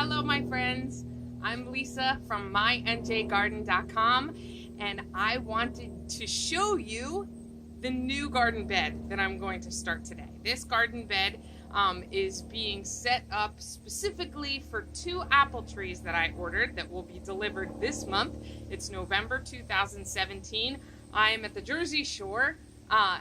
Hello my friends, I'm Lisa from MyNJGarden.com and I wanted to show you the new garden bed that I'm going to start today. This garden bed is being set up specifically for 2 apple trees that I ordered that will be delivered this month. It's November 2017. I am at the Jersey Shore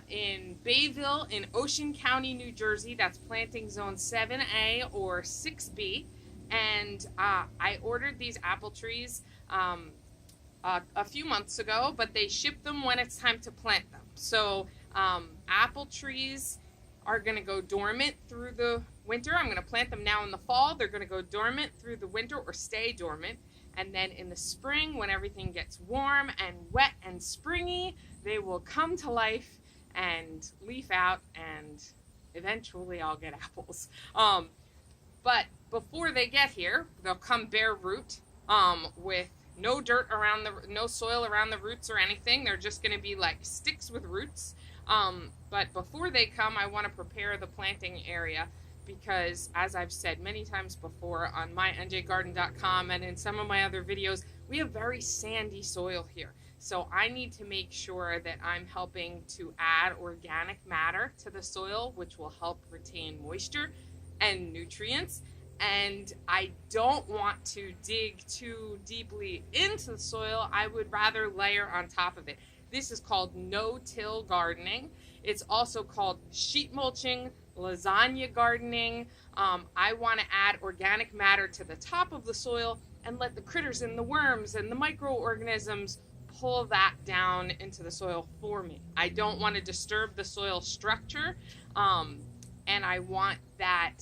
in Bayville in Ocean County, New Jersey. That's planting zone 7A or 6B. And I ordered these apple trees a few months ago, but they ship them when it's time to plant them. So apple trees are going to go dormant through the winter. I'm going to plant them now in the fall. They're going to go dormant through the winter or stay dormant. And then in the spring, when everything gets warm and wet and springy, they will come to life and leaf out, and eventually I'll get apples. But before they get here, they'll come bare root with no dirt around no soil around the roots or anything. They're just going to be like sticks with roots. But before they come, I want to prepare the planting area because, as I've said many times before on MyNJGarden.com and in some of my other videos, we have very sandy soil here. So I need to make sure that I'm helping to add organic matter to the soil, which will help retain moisture and nutrients. And I don't want to dig too deeply into the soil. I would rather layer on top of it. This is called no-till gardening. It's also called sheet mulching, lasagna gardening. I want to add organic matter to the top of the soil and let the critters and the worms and the microorganisms pull that down into the soil for me. I don't want to disturb the soil structure, and I want that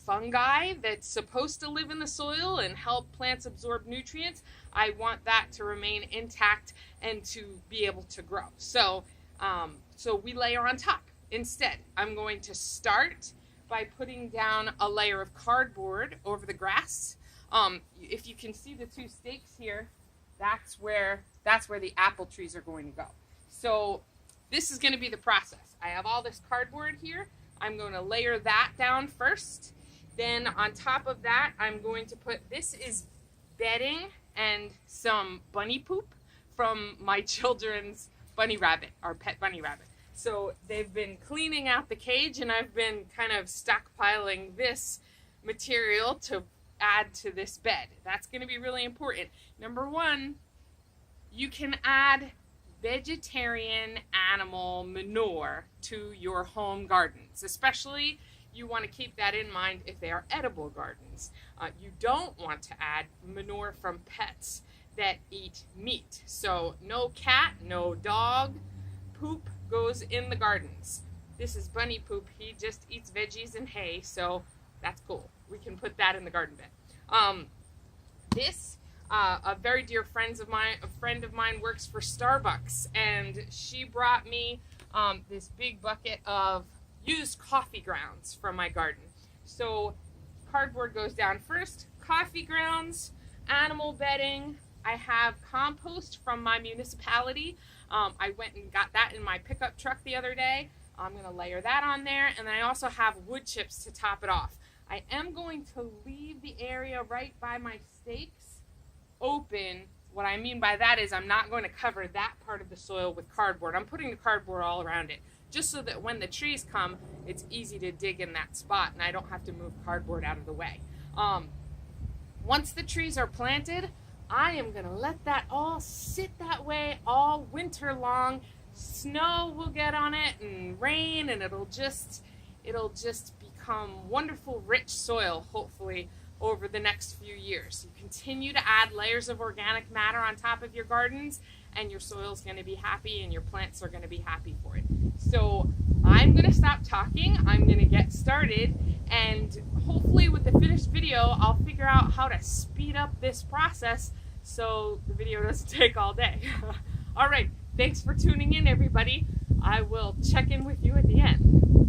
fungi that's supposed to live in the soil and help plants absorb nutrients. I want that to remain intact and to be able to grow. So, so we layer on top. Instead, I'm going to start by putting down a layer of cardboard over the grass. If you can see the 2 stakes here, that's where the apple trees are going to go. So this is going to be the process. I have all this cardboard here. I'm going to layer that down first. Then on top of that, I'm going to put, this is bedding and some bunny poop from my children's bunny rabbit, our pet bunny rabbit. So they've been cleaning out the cage and I've been kind of stockpiling this material to add to this bed. That's going to be really important. Number 1, you can add vegetarian animal manure to your home gardens. Especially, you want to keep that in mind if they are edible gardens. You don't want to add manure from pets that eat meat. So no cat, no dog poop goes in the gardens. This is bunny poop. He just eats veggies and hay, so that's cool. We can put that in the garden bed. A very dear friend of mine works for Starbucks, and she brought me this big bucket of used coffee grounds from my garden. So cardboard goes down first, coffee grounds, animal bedding. I have compost from my municipality. I went and got that in my pickup truck the other day. I'm going to layer that on there, and then I also have wood chips to top it off. I am going to leave the area right by my stakes open. What I mean by that is I'm not going to cover that part of the soil with cardboard. I'm putting the cardboard all around it, just so that when the trees come, it's easy to dig in that spot and I don't have to move cardboard out of the way. Once the trees are planted, I am going to let that all sit that way all winter long. Snow will get on it and rain, and it'll just become wonderful, rich soil, hopefully, over the next few years. You continue to add layers of organic matter on top of your gardens, and your soil's going to be happy and your plants are going to be happy for it. So I'm going to stop talking. I'm going to get started, and hopefully with the finished video, I'll figure out how to speed up this process so the video doesn't take all day. All right, thanks for tuning in, everybody. I will check in with you at the end.